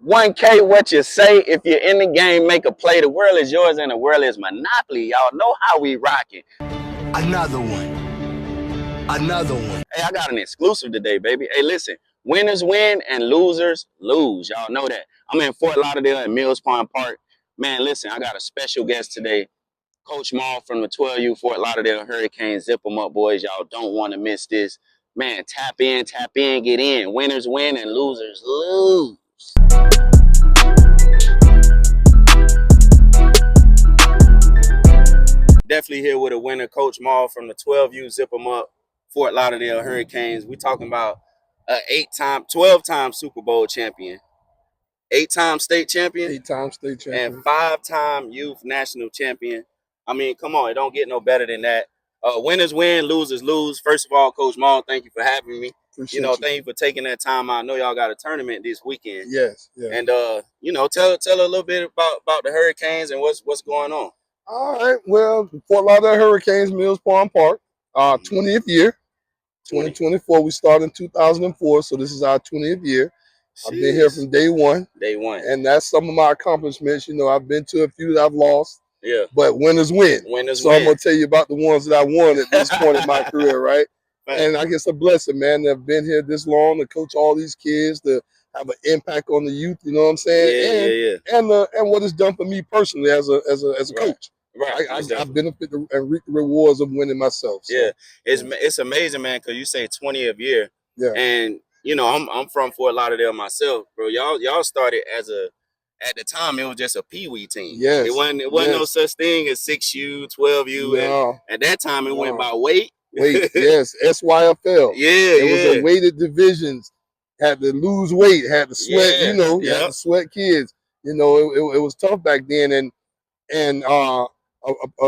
1K, what you say? If you're in the game, make a play. The world is yours and the world is Monopoly. Y'all know how we rocking. Another one. Another one. Hey, I got an exclusive today, baby. Hey, listen. Winners win and losers lose. Y'all know that. I'm in Fort Lauderdale at Mills Pond Park. Man, listen, I got a special guest today. Coach Maul from the 12U Fort Lauderdale Hurricanes. Zip them up, boys. Y'all don't want to miss this. Man, tap in, get in. Winners win and losers lose. Definitely here with a winner, Coach Maul from the 12U Zip them up Fort Lauderdale Hurricanes. We talking about an 12-time Super Bowl champion, 8-time state champion, 8-time state champion, and 5-time youth national champion. I mean, come on, it don't get no better than that. Winners win, losers lose. First of all, Coach Maul, thank you for having me. Appreciate you. Thank you for taking that time out. I know y'all got a tournament this weekend. Yes, yeah. And tell a little bit about the Hurricanes and what's going on. All right. Well, Fort Lauderdale Hurricanes, Mills Pond Park, 20th year, 2024. We started in 2004, so this is our 20th year. Jeez. I've been here from day one. Day one. And that's some of my accomplishments. I've been to a few that I've lost. Yeah. But winners win. So I'm going to tell you about the ones that I won at this point in my career, right? And I guess a blessing, man, to have been here this long, to coach all these kids, to have an impact on the youth, you know what I'm saying? Yeah. And what it's done for me personally as a coach. Right. I benefit and reap the rewards of winning myself. So. Yeah. It's amazing, man, because you say 20th year. Yeah. And, I'm from Fort Lauderdale myself, bro. Y'all started at the time, it was just a peewee team. Yes. It wasn't no such thing as 6U, 12U. No. And at that time, it went by weight. Weight, yes. SYFL. Yeah, it was a weighted divisions. Had to lose weight, had to sweat, had to sweat kids. It was tough back then. And an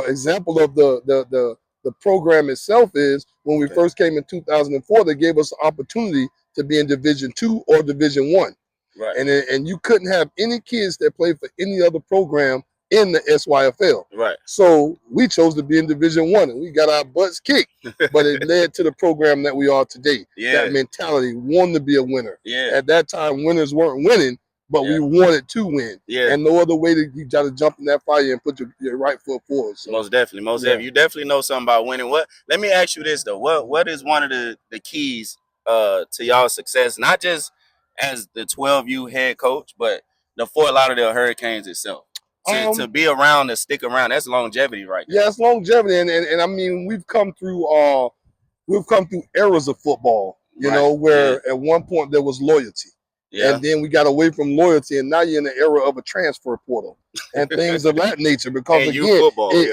example of the program itself is when we first came in 2004, they gave us the opportunity to be in Division II or Division I. Right. And you couldn't have any kids that played for any other program in the SYFL. Right. So we chose to be in Division I, and we got our butts kicked. But it led to the program that we are today. Yeah. That mentality, wanting to be a winner. Yeah. At that time, winners weren't winning, but we wanted to win. Yeah. And no other way that you got to jump in that fire and put your right foot forward. So, most definitely. You definitely know something about winning. Let me ask you this though. What is one of the keys to y'all's success, not just as the 12U head coach, but the Fort Lauderdale Hurricanes itself? To be around, to stick around, that's longevity right there. Yeah, it's longevity. And I mean, we've come through eras of football, where at one point there was loyalty. Yeah. And then we got away from loyalty, and now you're in the era of a transfer portal and things of that nature. Because and again,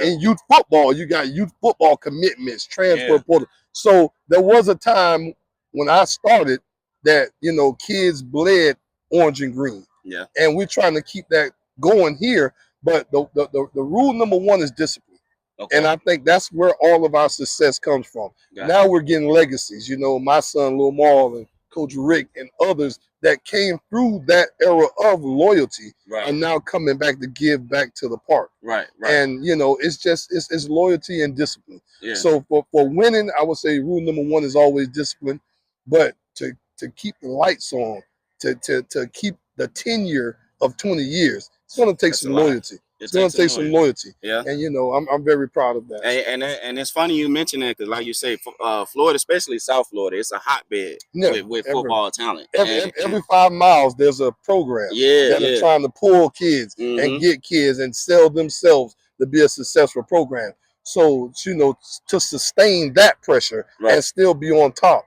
in youth football, you got youth football commitments, transfer portal. So there was a time when I started that, kids bled orange and green. Yeah. And we're trying to keep that going here. But the rule number one is discipline. Okay. And I think that's where all of our success comes from. Now we're getting legacies. My son, Lil Maul, and Coach Rick, and others that came through that era of loyalty are now coming back to give back to the park. Right. And, it's loyalty and discipline. Yeah. So for winning, I would say rule number one is always discipline. But to keep the lights on, to keep the tenure of 20 years, it's going to take some loyalty. It's going to take some loyalty. Yeah. And I'm very proud of that. And it's funny you mention that because, like you say, Florida, especially South Florida, it's a hotbed with football talent. Every 5 miles, there's a program that are trying to pull kids and get kids and sell themselves to be a successful program. So, to sustain that pressure and still be on top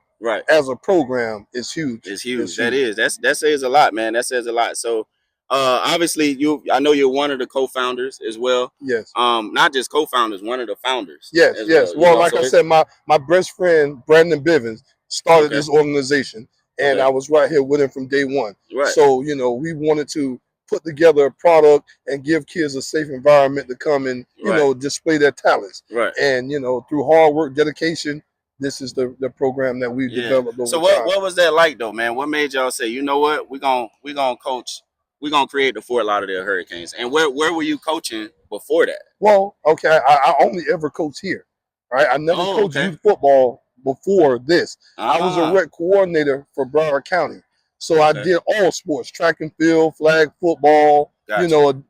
as a program is huge. It's huge. That says a lot, man. That says a lot. So, obviously, I know you're one of the co-founders as well. Yes. Not just co-founders, one of the founders. Yes. Well, like I said, my best friend Brandon Bivens started this organization, and I was right here with him from day one. Right. So we wanted to put together a product and give kids a safe environment to come and display their talents. Right. And through hard work, dedication, this is the program that we've developed over so time. What was that like though, man? What made y'all say, you know what, we're gonna coach? We're going to create the Fort Lauderdale Hurricanes. And where were you coaching before that? Well, okay, I only ever coached here. Right? I never coached youth football before this. I was a rec coordinator for Broward County. So I did all sports, track and field, flag football,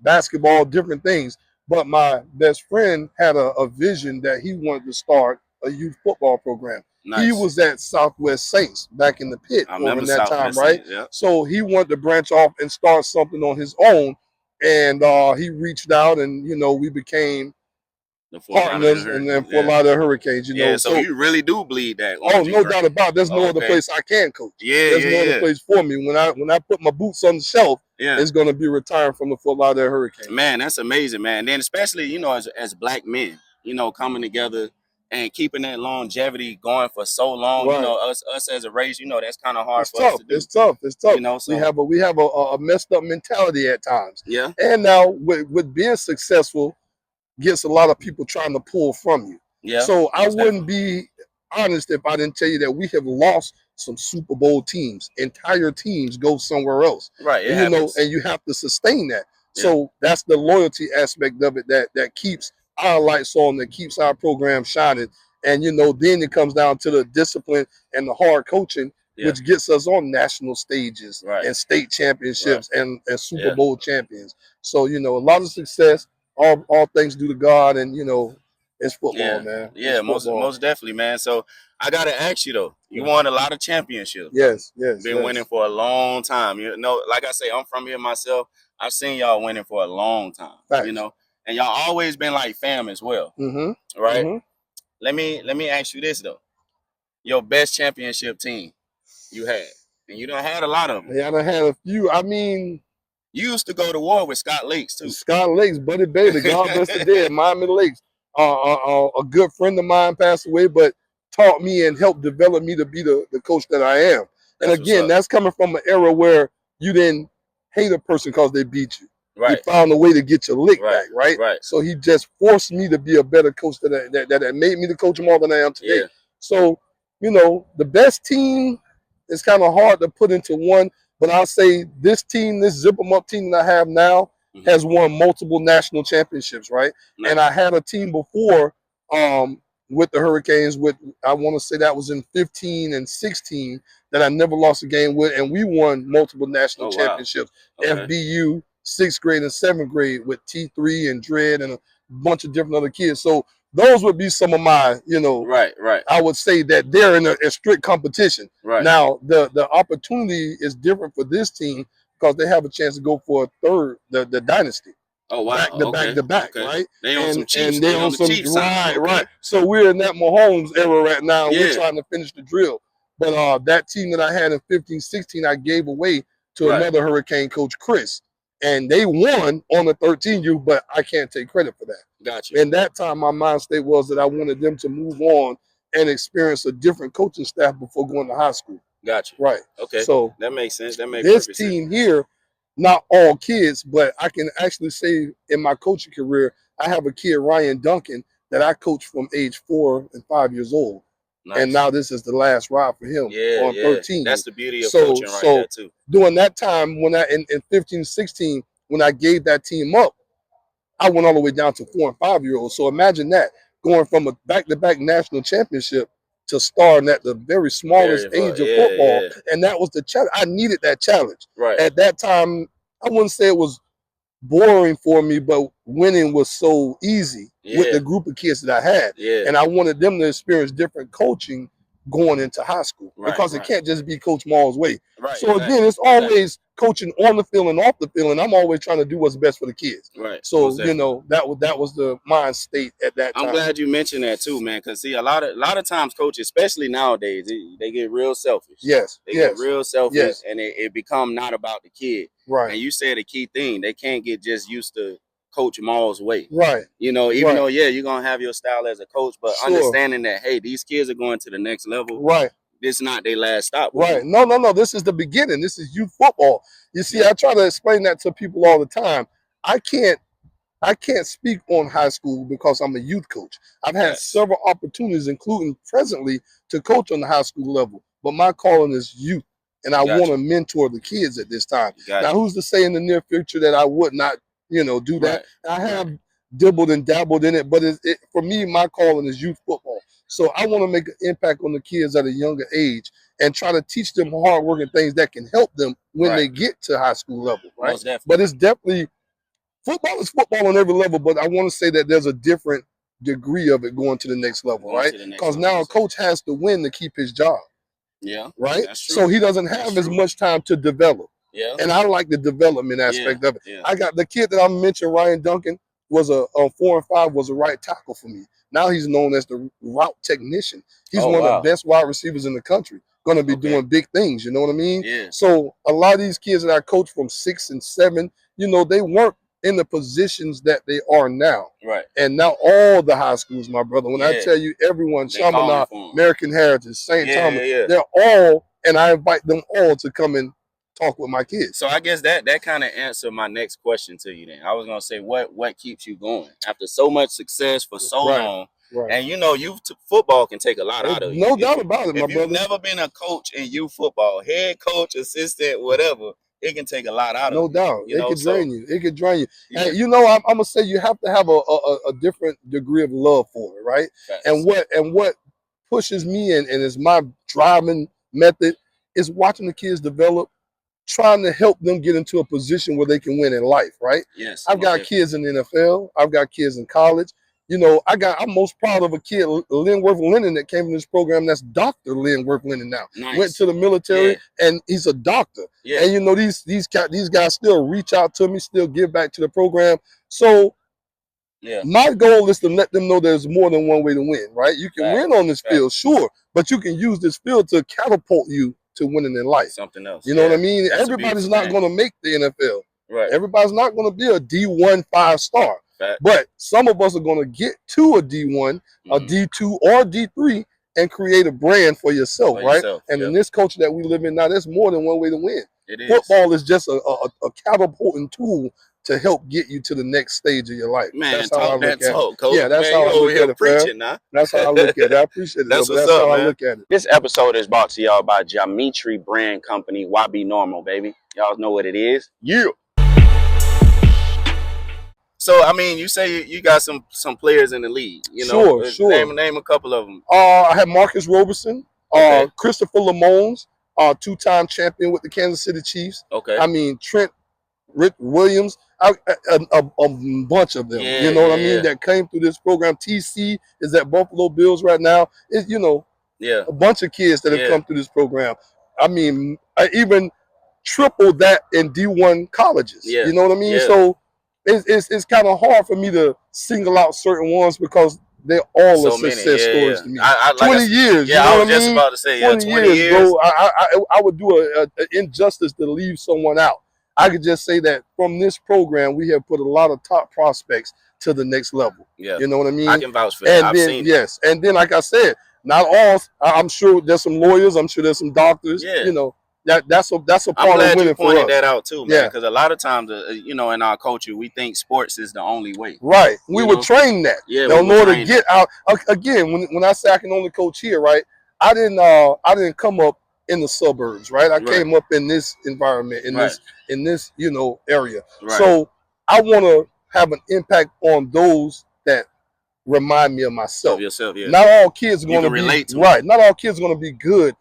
basketball, different things. But my best friend had a vision that he wanted to start a youth football program. Nice. He was at Southwest Saints back in the pit over that time, right? So he wanted to branch off and start something on his own. And he reached out, and we became partners, and then for a lot of the Hurricanes, So you really do bleed that. Oh, no doubt about it. There's no other place I can coach. There's no other place for me. When I put my boots on the shelf, it's going to be retiring from the Fort Lauderdale Hurricanes. Man, that's amazing, man. Then especially, as black men, coming together and keeping that longevity going for so long. Right. Us as a race, that's kind of hard for us to do. It's tough. So we have a messed up mentality at times. Yeah. And now with being successful gets a lot of people trying to pull from you. Yeah. So I wouldn't be honest if I didn't tell you that we have lost some Super Bowl teams. Entire teams go somewhere else. Right. And you have to sustain that. Yeah. So that's the loyalty aspect of it that keeps our lights on, that keeps our program shining. And then it comes down to the discipline and the hard coaching, which gets us on national stages and state championships and Super Bowl champions. So a lot of success. All things due to God, and it's football, man. Yeah, most definitely, man. So I gotta ask you though, you won a lot of championships. Yes. Been winning for a long time. Like I say, I'm from here myself. I've seen y'all winning for a long time. Facts. And y'all always been like fam as well. Mm-hmm. Right? Mm-hmm. Let me ask you this though. Your best championship team you had. And you done had a lot of them. Yeah, I done had a few. I mean, you used to go to war with Scott Lakes too. Scott Lakes, Buddy Bailey, God bless the dead, Miami Lakes. A good friend of mine passed away, but taught me and helped develop me to be the coach that I am. And again, that's coming from an era where you didn't hate a person because they beat you. Right. He found a way to get your lick back, right? So he just forced me to be a better coach that made me the coach more than I am today. Yeah. So, the best team is kind of hard to put into one. But I'll say this team, this zip 'em up team that I have now, has won multiple national championships, right? Nice. And I had a team before with the Hurricanes, I want to say that was in 15 and 16 that I never lost a game with, and we won multiple national championships. Okay. FBU, 6th grade and 7th grade with T3 and Dredd and a bunch of different other kids. So those would be some of my, right. I would say that they're in a strict competition. Right. Now, the opportunity is different for this team because they have a chance to go for a third, the dynasty. Oh, wow. Back to back, right? They on some Chiefs. And they on some Chiefs. Right. So we're in that Mahomes era right now. We're trying to finish the drill. But that team that I had in 15, 16, I gave away to another Hurricane coach, Chris. And they won on the 13U, but I can't take credit for that. Gotcha. And that time, my mind state was that I wanted them to move on and experience a different coaching staff before going to high school. Gotcha. Right. Okay. So that makes sense. That makes this perfect team sense. here, not all kids, but I can actually say in my coaching career, I have a kid, Ryan Duncan, that I coached from age 4 and 5 years old. Nice. And now this is the last ride for him on 13. That's the beauty of coaching right there too. During that time, when in 15, 16, when I gave that team up, I went all the way down to 4 and 5 year olds. So imagine that, going from a back-to-back national championship to starting at the very smallest age of football. Yeah. And that was the challenge. I needed that challenge. Right. At that time, I wouldn't say it was boring for me, but winning was so easy with the group of kids that I had. Yeah. And I wanted them to experience different coaching going into high school because it can't just be Coach Maul's way. Right. So again, it's always coaching on the field and off the field, and I'm always trying to do what's best for the kids. Right. So that was the mind state at that time. I'm glad you mentioned that too, man. Because see, a lot of times coaches, especially nowadays, they get real selfish. Yes. They get real selfish, and it become not about the kid. Right. And you said a key thing: they can't get just used to Coach Maul's way. Right. Even though you're gonna have your style as a coach, but understanding that these kids are going to the next level. Right. This is not their last stop. Right. No. This is the beginning. This is youth football. You see, I try to explain that to people all the time. I can't speak on high school because I'm a youth coach. I've had several opportunities, including presently, to coach on the high school level. But my calling is youth, and I want to mentor the kids at this time. Now, who's to say in the near future that I would not, do that? I have dibbled and dabbled in it, but for me, my calling is youth football. So I want to make an impact on the kids at a younger age and try to teach them hardworking things that can help them when they get to high school level, right? But it's definitely football is football on every level, but I want to say that there's a different degree of it going to the next level, right? Because now a coach has to win to keep his job. Yeah. Right? So he doesn't have as much time to develop. Yeah. And I like the development aspect of it. Yeah. I got the kid that I mentioned, Ryan Duncan, was on 4 and 5, was a right tackle for me. Now he's known as the route technician. He's one of the best wide receivers in the country. Going to be doing big things, you know what I mean? Yeah. So a lot of these kids that I coach from 6 and 7, you know, they weren't in the positions that they are now. Right. And now all the high schools, my brother, when I tell you everyone, Chaminade, American Heritage, St. Thomas, they're all, and I invite them all to come and talk with my kids. So I guess that kind of answered my next question to you then. I was going to say, what keeps you going after so much success for so long? Right. And you know, youth football can take a lot out of you. No doubt about it, my brother. If you've never been a coach in youth football, head coach, assistant, whatever, it can take a lot out of you. No doubt. It can drain you. It can drain you. Yeah. And you know, I'm gonna say you have to have a different degree of love for it, right? Facts. And what pushes me and is my driving method is watching the kids develop, trying to help them get into a position where they can win in life, right? Yes. I've got kids in the NFL. I've got kids in college. You know, I'm most proud of a kid, Linworth Lennon, that came in this program. That's Dr. Linworth Lennon now. Nice. Went to the military, and he's a doctor. Yeah. And you know, these guys still reach out to me, still give back to the program. So my goal is to let them know there's more than one way to win, right? You can win on this field, sure, but you can use this field to catapult you to winning in life. Something else. You know what I mean? That's Everybody's not going to make the NFL. Right. Everybody's not going to be a D1 5-star. But some of us are going to get to a D1, a D2, or a D3 and create a brand for yourself, right? And in this culture that we live in now, there's more than one way to win. Football is just a catapulting tool to help get you to the next stage of your life. Man, that's how I look at it. Coach. Yeah, that's how I look at it, preaching now. That's how I look at it. I appreciate it. That's how I look at it. This episode is brought to y'all by Geometry Brand Company. Why be normal, baby? Y'all know what it is. Yeah. So I mean, you say you got some players in the league. You know, sure. Name a couple of them. I have Marcus Roberson, Christopher Lamones, 2-time champion with the Kansas City Chiefs. Okay. I mean, Trent Rick Williams, a bunch of them. You know what I mean? That came through this program. TC is at Buffalo Bills right now. It's, you know, a bunch of kids that have come through this program. I mean, I even triple that in D1 colleges. You know what I mean? So it's kind of hard for me to single out certain ones because they're all a success stories to me. 20 years. Yeah, you know I was just about to say 20 years, bro. I would do an injustice to leave someone out. I could just say that from this program, we have put a lot of top prospects to the next level. Yeah. You know what I mean? I can vouch for that. I've seen it. And then, like I said, not all. I'm sure there's some lawyers. I'm sure there's some doctors. Yeah. You know, that's a part of winning for us. I'm glad you pointed that out too, man. Because a lot of times, you know, in our culture, we think sports is the only way. Right. We were trained that. Yeah. In order to get out. Again, when I say I can only coach here, right? I didn't come up in the suburbs, right? I came up in this environment, in this, you know, area. So I want to have an impact on those that remind me of myself. Of yourself, yeah. Not all kids are going to be relate to Not all kids are going to be good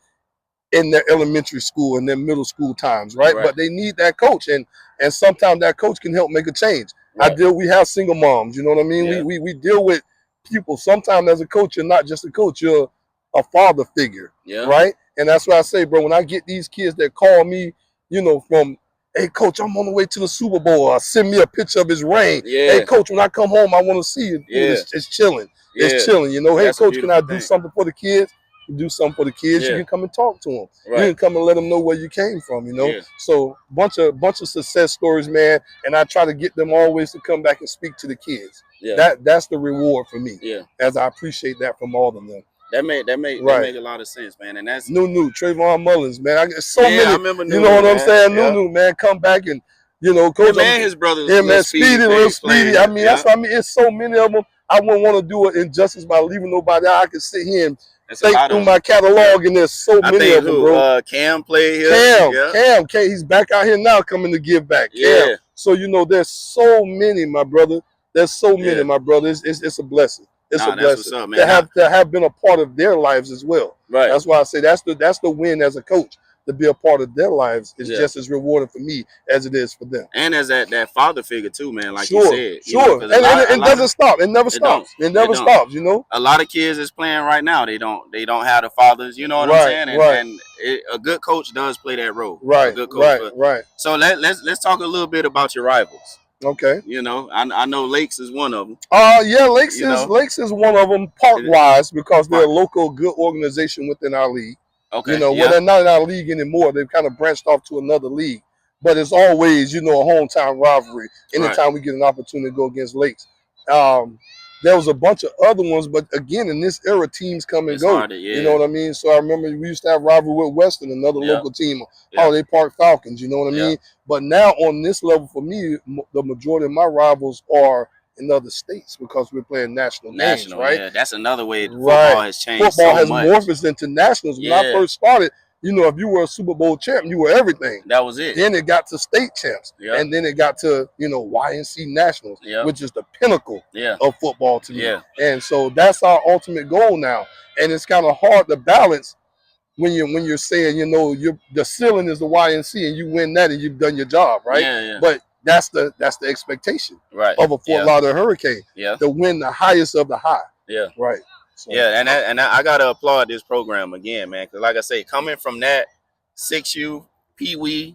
in their elementary school and their middle school times, right? But they need that coach, and sometimes that coach can help make a change. We have single moms, you know what I mean? Yeah. We deal with people. Sometimes as a coach, you're not just a coach, you're a father figure, right? And that's why I say, bro, when I get these kids that call me, you know, from, hey, coach, I'm on the way to the Super Bowl, or send me a picture of his ring. Hey, coach, when I come home, I want to see you. It's chilling. It's chilling, you know. Hey, coach, can I do something for the kids? Do something for the kids. You can come and talk to them. You can come and let them know where you came from, you know. So bunch of success stories, man. And I try to get them always to come back and speak to the kids. That's the reward for me. As I appreciate that from all of them. That make a lot of sense, man. And that's Trayvon Mullins, man. I get so many. I remember you know what I'm saying? Nunu, man, come back and, you know, coach. Man, his brothers. Man, Speedy. I mean, that's what I mean. It's so many of them. I wouldn't want to do it injustice by leaving nobody out. I can sit here and think through my catalog, and there's so many of them, bro. Cam played here. Cam, he's back out here now, coming to give back. Cam. So you know, there's so many, my brother. There's so many, my brother. It's a blessing. it's a That's blessing what's up, man. to have been a part of their lives as well. Right. That's why I say that's the win as a coach. To be a part of their lives is just as rewarding for me as it is for them. And as that father figure too, man. Like sure, you said, sure. And it doesn't stop. It never stops. It never stops. You know. A lot of kids is playing right now. They don't have the fathers. You know what I'm saying? And a good coach does play that role. Right. A good coach. Right. So let's talk a little bit about your rivals. Okay. You know, I know Lakes is one of them. Yeah, Lakes is one of them park wise because they're a local good organization within our league. Okay. You know, well, they're not in our league anymore. They've kind of branched off to another league. But it's always, you know, a hometown rivalry. Anytime we get an opportunity to go against Lakes. There was a bunch of other ones, but again, in this era, teams come and go. You know what I mean? So I remember we used to have rivalry with Western, another local team, Holiday Park Falcons. You know what I mean? But now on this level, for me, the majority of my rivals are in other states because we're playing national games, right? Yeah, that's another way football has changed. Football has morphed into nationals. When I first started, you know, if you were a Super Bowl champion, you were everything. That was it. Then it got to state champs, and then it got to, you know, YNC nationals, which is the pinnacle of football to me. And so that's our ultimate goal now. And it's kind of hard to balance when you're saying, you know, the ceiling is the YNC and you win that and you've done your job, right? But that's the expectation of a Fort Lauderdale Hurricane to win the highest of the high. Right. So, and I gotta applaud this program again, man. Because like I say, coming from that 6U, Pee Wee,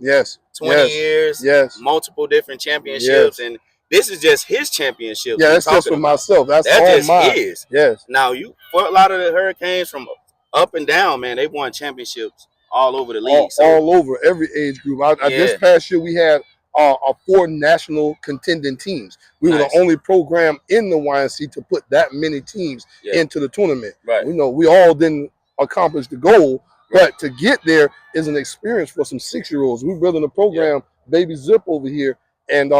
20 years, multiple different championships, and this is just his championship. Yeah, that's just for myself. That's all just mine. his. Yes. Now Fort Lauderdale Hurricanes from up and down, man, they've won championships all over the league. All over every age group. This past year we had 4 national contending teams. We were the only program in the YNC to put that many teams into the tournament. Right. You know, we all didn't accomplish the goal, but to get there is an experience for some 6-year-olds. We're building a program, Baby Zip over here, and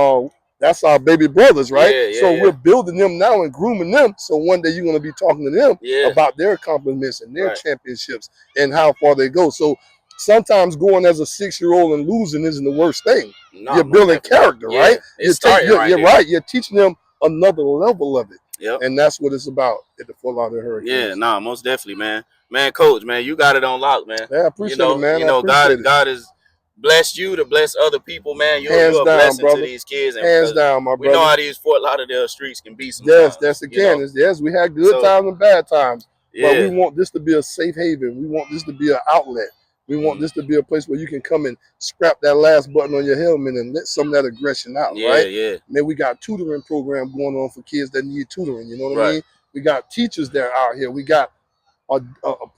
that's our baby brothers, right? So we're building them now and grooming them. So one day you're going to be talking to them about their accomplishments and their championships and how far they go. So sometimes going as a 6-year-old and losing isn't the worst thing. No, you're building character, right? You're right. You're teaching them another level of it. And that's what it's about at the Fort Lauderdale Hurricanes. Yeah, most definitely, man. Man, Coach, man, you got it on lock, man. Yeah, I appreciate it, man. You know, God has blessed you to bless other people, man. You're a blessing to these kids. And hands down, my brother. We know how these Fort Lauderdale streets can be sometimes. Yes, it can. Yes, we had good times and bad times. But we want this to be a safe haven. We want this to be an outlet. We want this to be a place where you can come and scrap that last button on your helmet and let some of that aggression out, right? Yeah. Man, we got tutoring program going on for kids that need tutoring. You know what I mean? We got teachers that are out here. We got a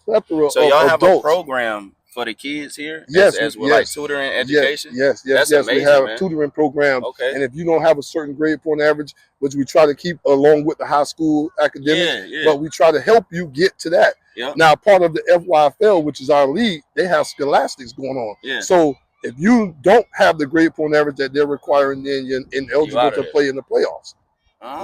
plethora of So y'all have adults. a program for the kids here? Yes, as well, like tutoring education? Yes. That's amazing, we have man. tutoring programs. Okay. And if you don't have a certain grade point average, which we try to keep along with the high school academics, but we try to help you get to that. Now, part of the FYFL, which is our league, they have scholastics going on. So if you don't have the grade point average that they're requiring, then you're ineligible to play in the playoffs.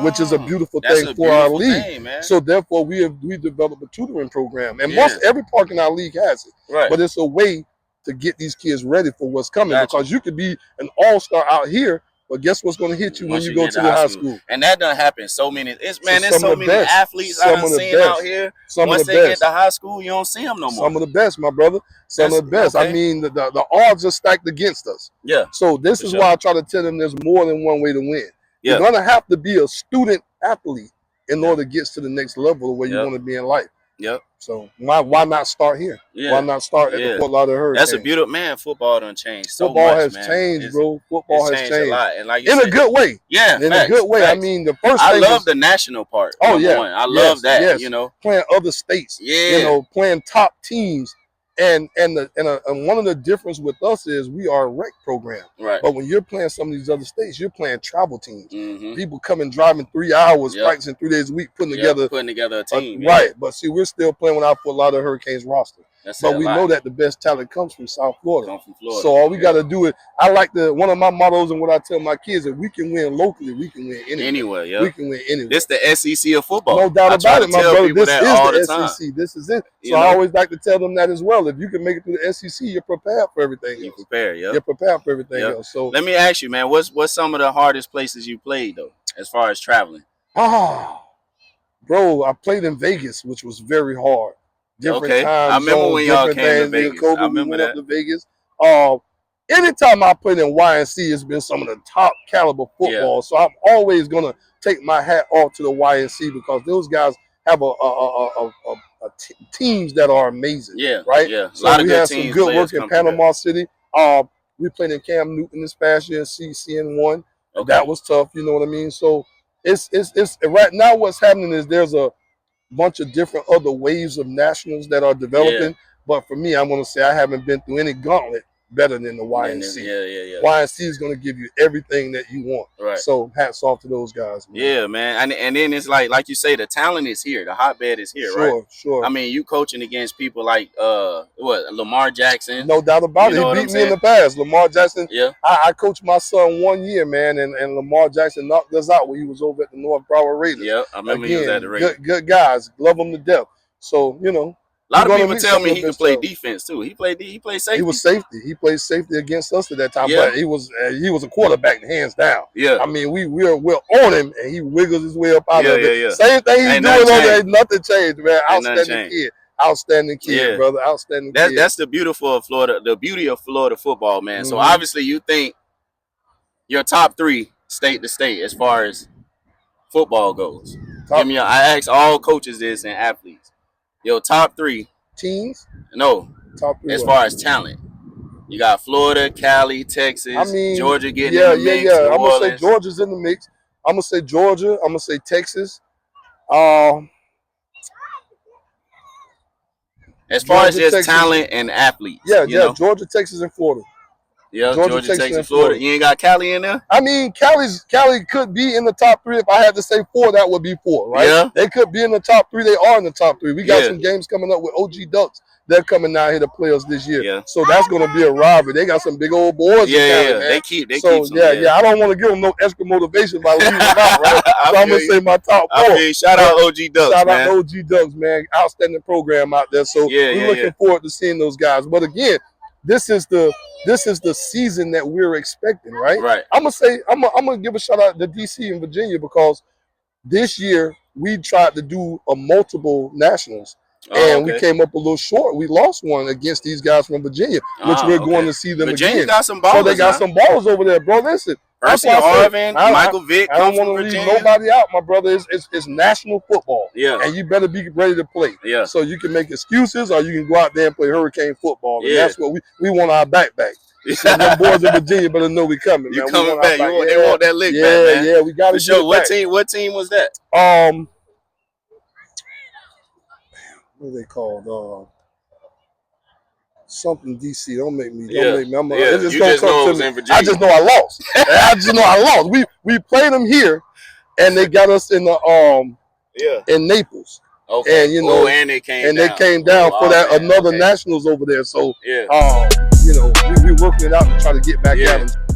Which is a beautiful thing for our league. So therefore, we developed a tutoring program, and every park in our league has it. But it's a way to get these kids ready for what's coming, because you could be an all-star out here, but guess what's going to hit you when you go to the high school? And that doesn't happen so many. There's so many athletes I've seen out here. Once they get to high school, you don't see them no more. Some of the best, my brother. Some of the best. I mean, the odds are stacked against us. So this is why I try to tell them there's more than one way to win. You're going to have to be a student athlete in order to get to the next level of where you want to be in life. So why not start here? Why not start at the Fort Lauderdale Hurricanes? That's a beautiful, man. Football done changed so football much, has changed, bro. Football has changed a lot. And like you in said, a good way. In a good way. I mean, the first thing I love the national part. Oh yeah, I love that. You know, playing other states. You know, playing top teams. And one of the difference with us is we are a rec program. But when you're playing some of these other states, you're playing travel teams. People coming driving 3 hours, practicing 3 days a week, putting together a team. But see, we're still playing with our Fort Lauderdale Hurricanes roster. But we know that the best talent comes from South Florida. So all we got to do is, one of my mottos and what I tell my kids is, we can win locally, we can win anywhere. We can win anywhere. This the SEC of football. No doubt about it, my brother. This is the SEC. This is it. So I always like to tell them that as well. If you can make it through the SEC, you're prepared for everything else. You're prepared for everything else. So let me ask you, man, what's some of the hardest places you played though, as far as traveling? Bro, I played in Vegas, which was very hard. Different Okay. time I remember zones, when y'all different came to things. Vegas. COVID, I remember we went that. up to Vegas. Anytime I played in YNC, it's been some of the top caliber football. Yeah. So I'm always gonna take my hat off to the YNC because those guys have teams that are amazing. Yeah. Right. Yeah. A So lot of we good had some teams, good players work in come through Panama City. We played in Cam Newton this past year, CCN1. Okay. That was tough. You know what I mean? So it's right now. What's happening is there's a bunch of different other waves of nationals that are developing. Yeah. But for me, I'm going to say I haven't been through any gauntlet better than the YNC. Yeah. YNC is going to give you everything that you want. Right. So hats off to those guys, man. Yeah, man. And then it's like you say, the talent is here. The hotbed is here, right? Sure. I mean, you coaching against people like Lamar Jackson. No doubt about it. He beat me in the past. Lamar Jackson. Yeah. I coached my son 1 year, man, and Lamar Jackson knocked us out when he was over at the North Broward Raiders. Yeah, I remember he was at the Raiders. Good guys. Love them to death. So, you know. A lot of people tell me he can play defense too. He played safety. He was safety. He played safety against us at that time, Yeah. but he was a quarterback, hands down. Yeah. I mean, we're on him, and he wiggles his way up out of it. Yeah. Same thing he's doing over there. Nothing changed, man. Outstanding kid, brother. Outstanding kid. That's the beautiful of Florida. The beauty of Florida football, man. So obviously, you think your top 3 state to state as far as football goes. I ask all coaches this and athletes. Your top 3 teams? No. Top 3 as far as talent. You got Florida, Cali, Texas, Georgia getting in the mix. Yeah. I'm going to say Georgia's in the mix. I'm going to say Georgia. I'm going to say Texas. As far as just talent and athletes. Yeah, Georgia, Texas, and Florida. Yeah, Georgia, Texas, and Florida. You ain't got Cali in there? I mean, Cali could be in the top 3. If I had to say 4, that would be 4, right? Yeah. They could be in the top 3. They are in the top 3. We got some games coming up with OG Ducks. They're coming down here to play us this year. Yeah. So that's going to be a rivalry. They got some big old boys in Cali, man. They keep some, I don't want to give them no extra motivation by leaving them out, right? So I'm going to say my top 4. Shout out OG Ducks, Shout out OG Ducks, man. Outstanding program out there. So we're looking forward to seeing those guys. But again, this is the season that we're expecting, right? Right. I'm gonna give a shout out to DC and Virginia because this year we tried to do a multiple nationals. And we came up a little short. We lost one against these guys from Virginia, which we're going to see them Virginia again. Got some ballers, so they got some balls over there, bro. Listen, Percy Harvin, Michael Vick. I don't want to leave nobody out, my brother. It's national football. Yeah. And you better be ready to play. Yeah. So you can make excuses or you can go out there and play hurricane football. And that's what we want our back. So them boys in Virginia better know we coming, man. You coming back. They want that lick back, man. Yeah, we got to show. What team was that? What are they called? Something DC. Don't make me. It's just gonna come to me. I just know I lost. We played them here, and they got us in the in Naples. Okay. And and they came down for that another nationals over there. So we working it out to try to get back at them.